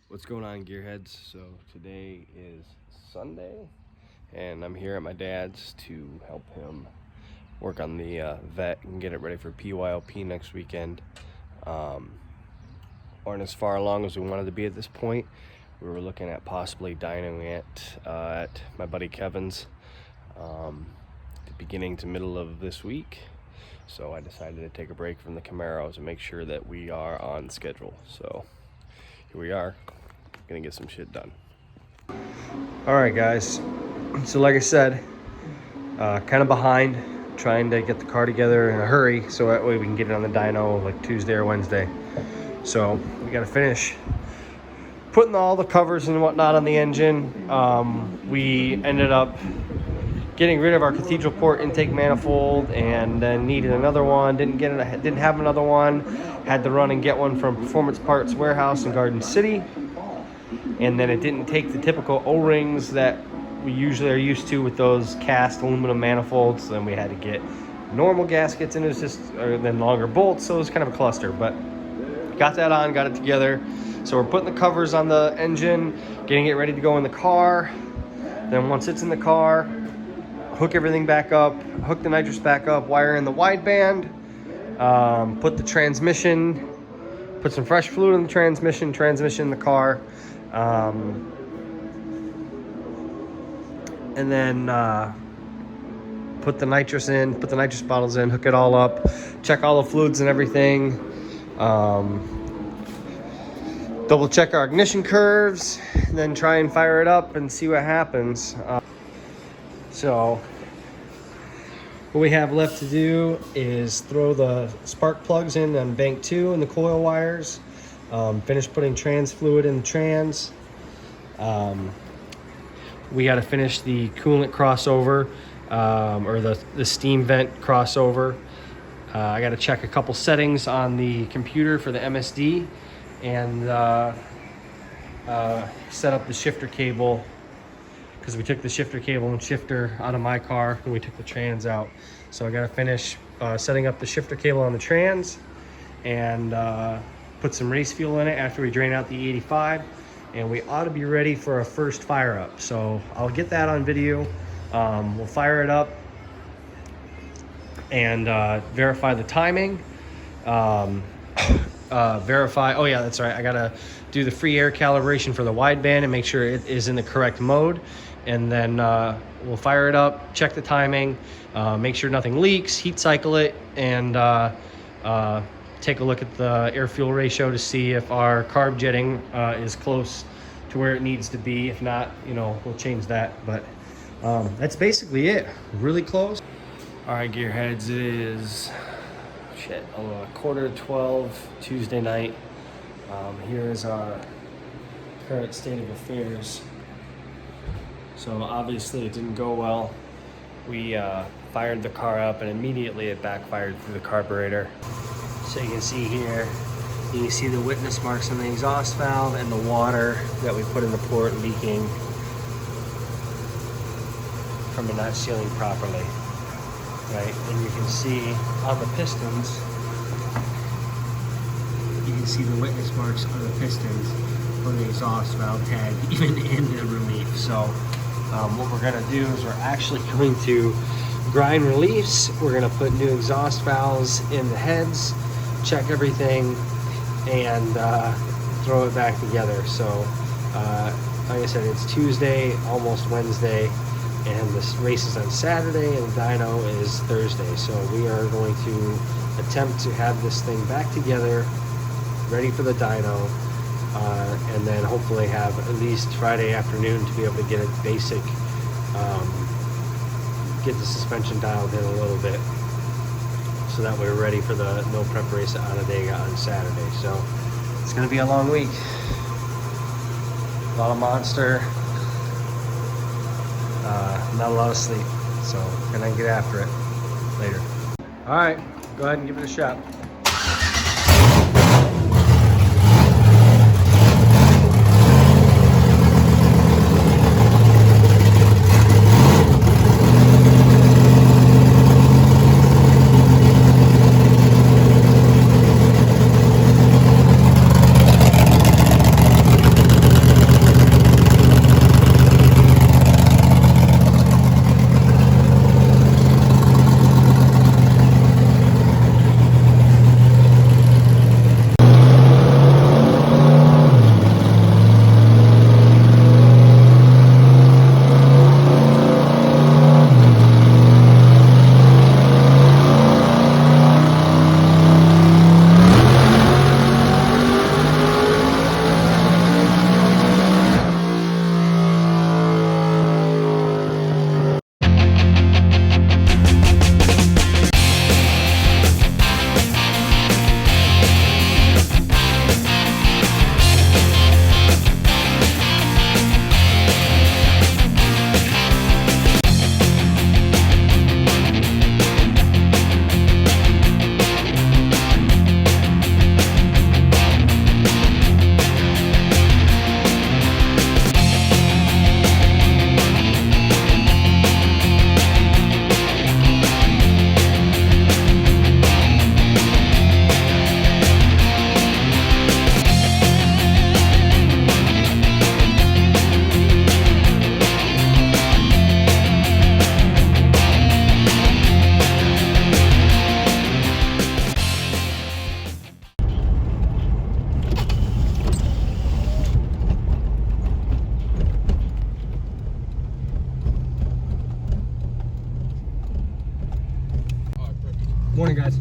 What's going on, gearheads? So today is Sunday and I'm here at my dad's to help him work on the vet and get it ready for PYLP next weekend. Aren't as far along as we wanted to be at this point. We were looking at possibly dynoing it at my buddy Kevin's the beginning to middle of this week. So I decided to take a break from the Camaros and make sure that we are on schedule. So here we are, gonna get some shit done. All right, guys. So like I said, kind of behind, trying to get the car together in a hurry so that way we can get it on the dyno like Tuesday or Wednesday. So we got to finish putting all the covers and whatnot on the engine. We ended up getting rid of our cathedral port intake manifold and then needed another one. Didn't have another one. Had to run and get one from Performance Parts Warehouse in Garden City. And then it didn't take the typical O-rings that we usually are used to with those cast aluminum manifolds. Then we had to get normal gaskets, and it was just then longer bolts, so it was kind of a cluster. But got that on, got it together. So we're putting the covers on the engine, getting it ready to go in the car. Then once it's in the car, hook everything back up, hook the nitrous back up, wire in the wideband, put the transmission, put some fresh fluid in the transmission in the car, and then put the nitrous in, put the nitrous bottles in, hook it all up, check all the fluids and everything, double check our ignition curves, and then try and fire it up and see what happens. So what we have left to do is throw the spark plugs in on bank 2 and the coil wires, finish putting trans fluid in the trans. We got to finish the coolant crossover, or the steam vent crossover. I got to check a couple settings on the computer for the MSD and set up the shifter cable, because we took the shifter cable and shifter out of my car and we took the trans out. So I got to finish setting up the shifter cable on the trans and put some race fuel in it after we drain out the E85, and we ought to be ready for a first fire up. So I'll get that on video. We'll fire it up and verify the timing. Verify, oh yeah, that's right, I gotta do the free air calibration for the wideband and make sure it is in the correct mode. And then we'll fire it up, check the timing, make sure nothing leaks, heat cycle it, and take a look at the air-fuel ratio to see if our carb jetting is close to where it needs to be. If not, you know, we'll change that. But that's basically it. Really close. All right, gearheads, it is 11:45 Tuesday night. Here is our current state of affairs. So obviously it didn't go well. We fired the car up and immediately it backfired through the carburetor. So you can see here, you can see the witness marks on the exhaust valve and the water that we put in the port leaking from it not sealing properly. Right, and you can see on the pistons, you can see the witness marks on the pistons on the exhaust valve tag, even in the relief. So what we're gonna do is we're actually going to grind reliefs. We're gonna put new exhaust valves in the heads, check everything, and throw it back together. So like I said, it's Tuesday, almost Wednesday, and this race is on Saturday and the dyno is Thursday. So we are going to attempt to have this thing back together ready for the dyno, and then hopefully have at least Friday afternoon to be able to get it basic, get the suspension dialed in a little bit, so that we're ready for the no prep race at Onondaga on Saturday. So it's going to be a long week. A lot of monster, not a lot of sleep. So gonna get after it later. All right, go ahead and give it a shot. Morning, guys.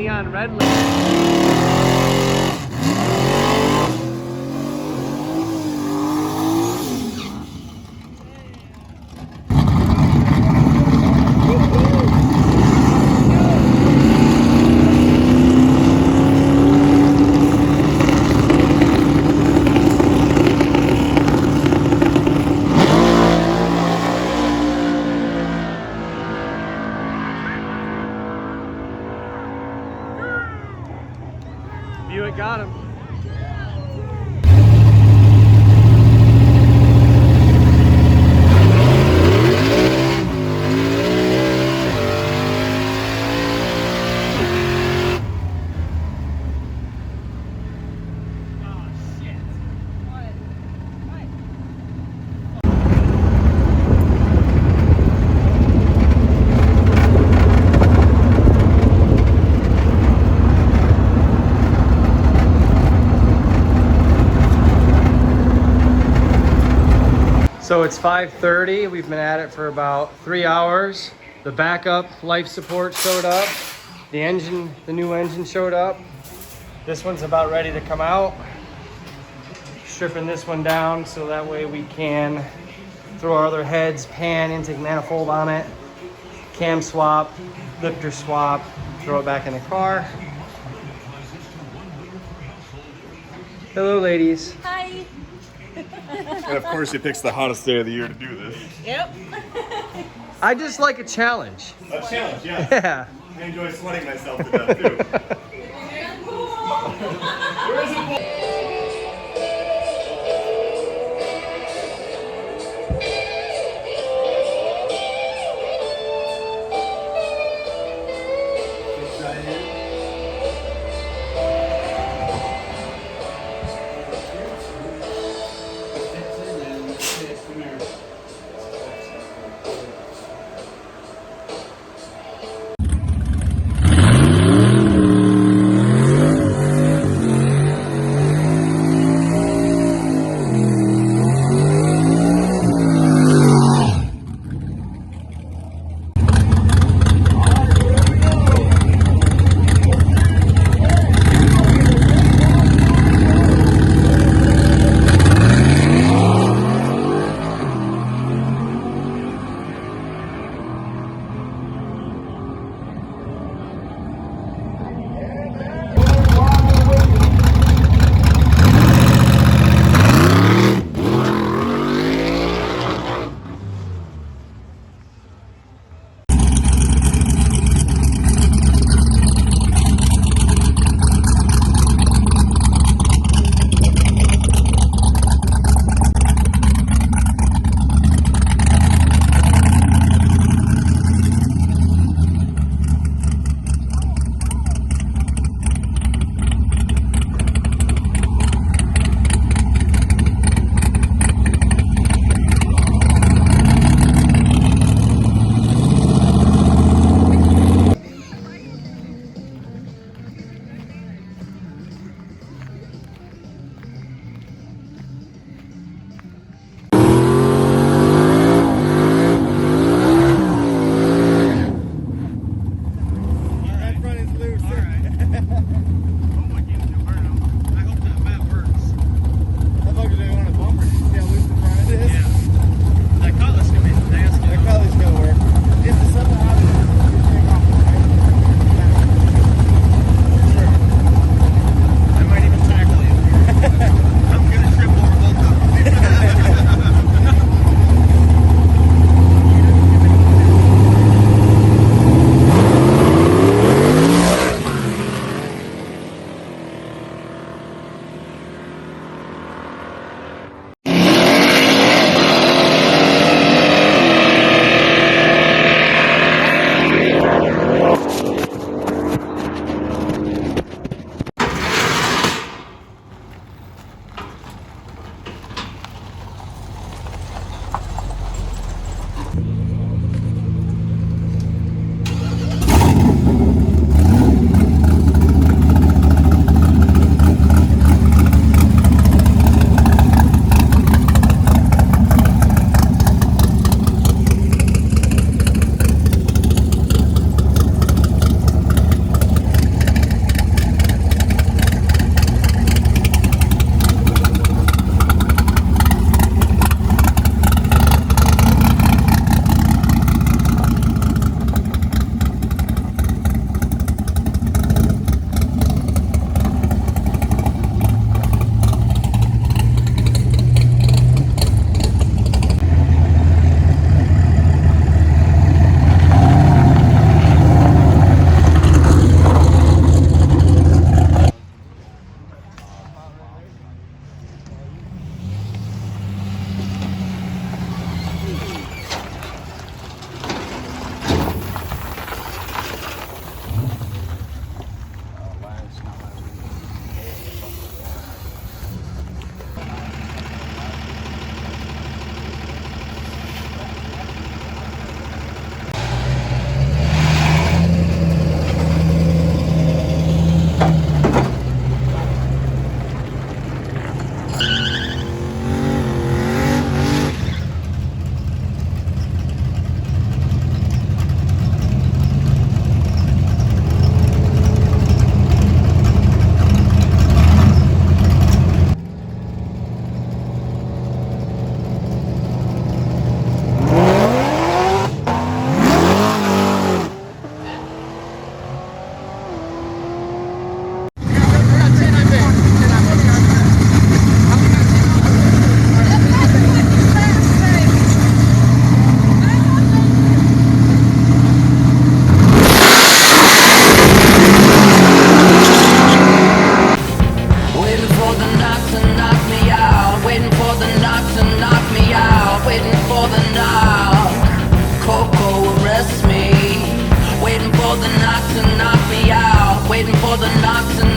neon red light. Buick got him. So it's 5:30. We've been at it for about 3 hours. The backup life support showed up. The new engine showed up. This one's about ready to come out. Stripping this one down so that way we can throw our other heads, pan, intake manifold on it, cam swap, lifter swap, throw it back in the car. Hello, ladies. Hi. And of course, he picks the hottest day of the year to do this. Yep. I just like a challenge. A challenge, yeah. Yeah. I enjoy sweating myself to death too. Where is it?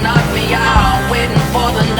knock me out, waiting for the